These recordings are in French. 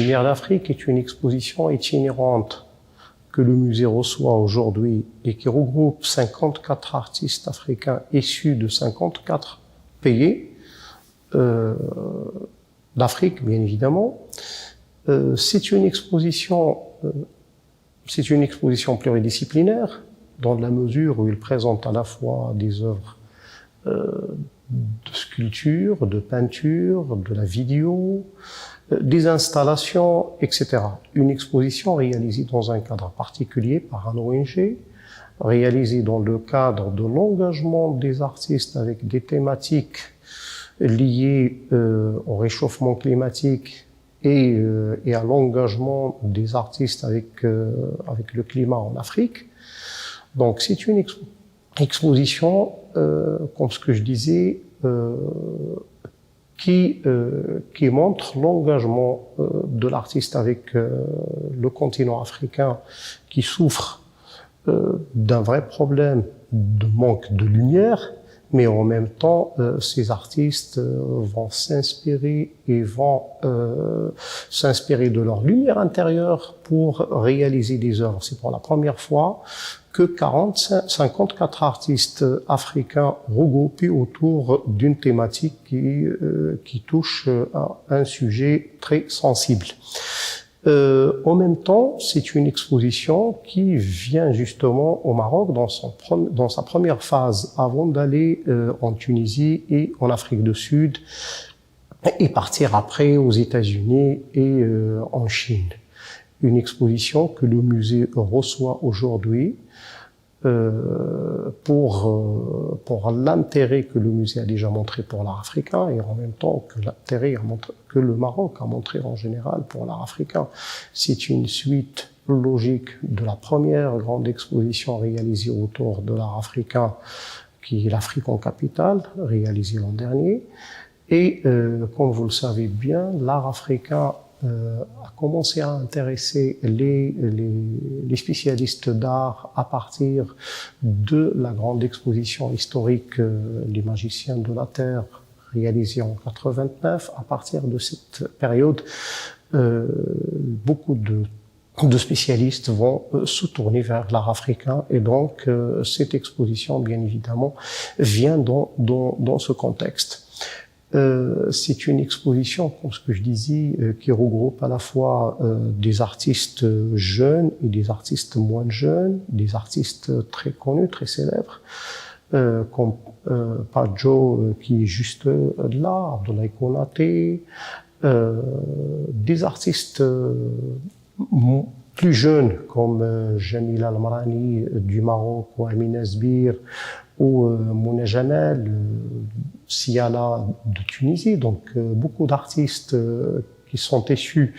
Lumières d'Afrique est une exposition itinérante que le musée reçoit aujourd'hui et qui regroupe 54 artistes africains issus de 54 pays d'Afrique, bien évidemment. C'est une exposition pluridisciplinaire dans la mesure où il présente à la fois des œuvres de sculpture, de peinture, de la vidéo, des installations, etc. Une exposition réalisée dans un cadre particulier par un ONG, réalisée dans le cadre de l'engagement des artistes avec des thématiques liées au réchauffement climatique et à l'engagement des artistes avec le climat en Afrique. Donc c'est une exposition, comme ce que je disais, qui montre l'engagement de l'artiste avec le continent africain qui souffre d'un vrai problème de manque de lumière, mais en même temps, ces artistes vont s'inspirer et vont s'inspirer de leur lumière intérieure pour réaliser des œuvres. C'est pour la première fois que 54 artistes africains regroupés autour d'une thématique qui touche à un sujet très sensible. En même temps, c'est une exposition qui vient justement au Maroc dans sa première phase, avant d'aller en Tunisie et en Afrique du Sud, et partir après aux États-Unis et en Chine. Une exposition que le musée reçoit aujourd'hui pour l'intérêt que le musée a déjà montré pour l'art africain et en même temps que l'intérêt que le Maroc a montré en général pour l'art africain. C'est une suite logique de la première grande exposition réalisée autour de l'art africain, qui est l'Afrique en capitale, réalisée l'an dernier. Et comme vous le savez bien, l'art africain a commencé à intéresser les spécialistes d'art à partir de la grande exposition historique Les Magiciens de la Terre, réalisée en 89. À partir de cette période, beaucoup de spécialistes vont se tourner vers l'art africain et donc cette exposition, bien évidemment, vient dans ce contexte. C'est une exposition, comme ce que je disais, qui regroupe à la fois des artistes jeunes et des artistes moins jeunes, des artistes très connus, très célèbres, comme Padjo qui est juste là, Abdoulaye Konaté, des artistes plus jeunes comme Jamil Al-Marani du Maroc ou Amina Sbir ou Mouna Jamel, Siala de Tunisie, donc beaucoup d'artistes qui sont issus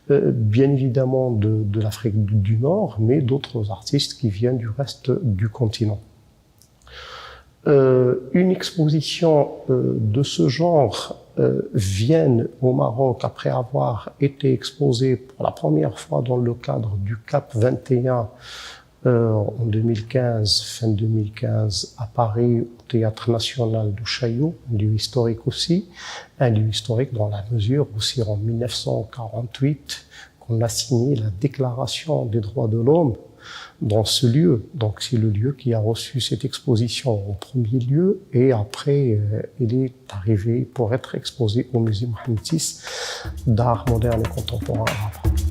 bien évidemment de l'Afrique du Nord, mais d'autres artistes qui viennent du reste du continent. Une exposition de ce genre vient au Maroc après avoir été exposée pour la première fois dans le cadre du CAP 21 en 2015, fin 2015, à Paris, au Théâtre National de Chaillot, un lieu historique aussi, un lieu historique dans la mesure où c'est en 1948 qu'on a signé la Déclaration des droits de l'homme dans ce lieu. Donc c'est le lieu qui a reçu cette exposition en premier lieu et après il est arrivé pour être exposé au musée Mohammed VI d'art moderne et contemporain arabe.